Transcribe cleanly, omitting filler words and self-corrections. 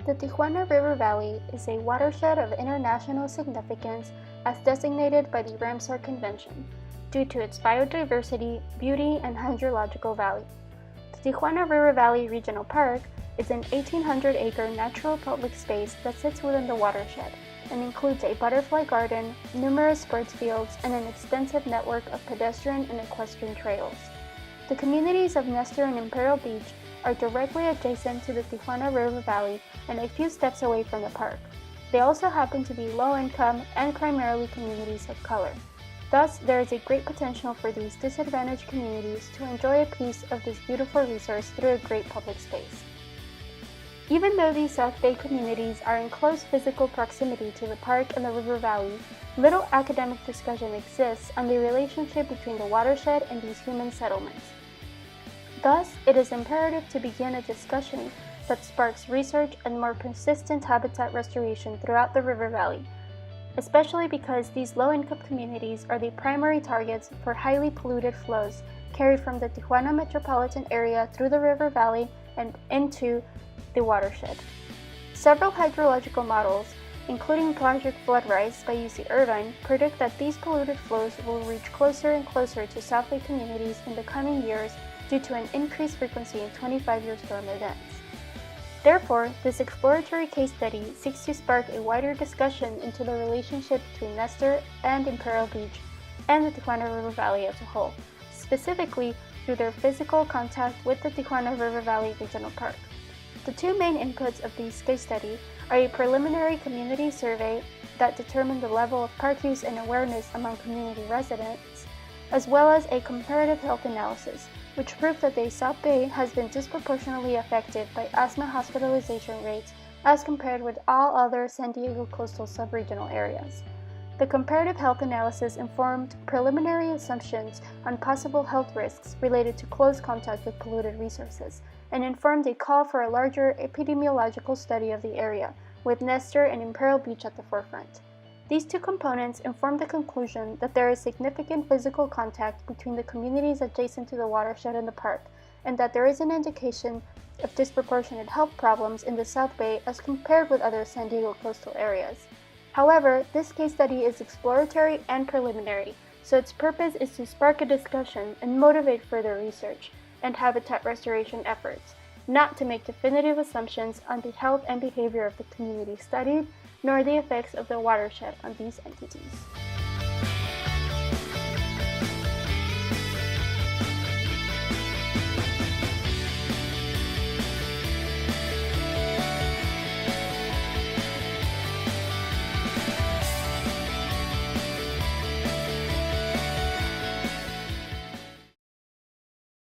The Tijuana River Valley is a watershed of international significance as designated by the Ramsar Convention, due to its biodiversity, beauty, and hydrological value. The Tijuana River Valley Regional Park is an 1,800-acre natural public space that sits within the watershed and includes a butterfly garden, numerous sports fields, and an extensive network of pedestrian and equestrian trails. The communities of Nestor and Imperial Beach are directly adjacent to the Tijuana River Valley and a few steps away from the park. They also happen to be low-income and primarily communities of color. Thus, there is a great potential for these disadvantaged communities to enjoy a piece of this beautiful resource through a great public space. Even though these South Bay communities are in close physical proximity to the park and the river valley, little academic discussion exists on the relationship between the watershed and these human settlements. Thus, it is imperative to begin a discussion that sparks research and more consistent habitat restoration throughout the river valley, especially because these low-income communities are the primary targets for highly polluted flows carried from the Tijuana metropolitan area through the river valley and into the watershed. Several hydrological models, including Project Flood Rise by UC Irvine, predict that these polluted flows will reach closer and closer to South Bay communities in the coming years due to an increased frequency in 25-year storm events. Therefore, this exploratory case study seeks to spark a wider discussion into the relationship between Nestor and Imperial Beach and the Tijuana River Valley as a whole, specifically through their physical contact with the Tijuana River Valley Regional Park. The two main inputs of this case study are a preliminary community survey that determined the level of park use and awareness among community residents, as well as a comparative health analysis, which proved that the South Bay has been disproportionately affected by asthma hospitalization rates as compared with all other San Diego coastal subregional areas. The comparative health analysis informed preliminary assumptions on possible health risks related to close contact with polluted resources, and informed a call for a larger epidemiological study of the area, with Nestor and Imperial Beach at the forefront. These two components inform the conclusion that there is significant physical contact between the communities adjacent to the watershed and the park, and that there is an indication of disproportionate health problems in the South Bay as compared with other San Diego coastal areas. However, this case study is exploratory and preliminary, so its purpose is to spark a discussion and motivate further research and habitat restoration efforts, not to make definitive assumptions on the health and behavior of the community studied, nor the effects of the watershed on these entities.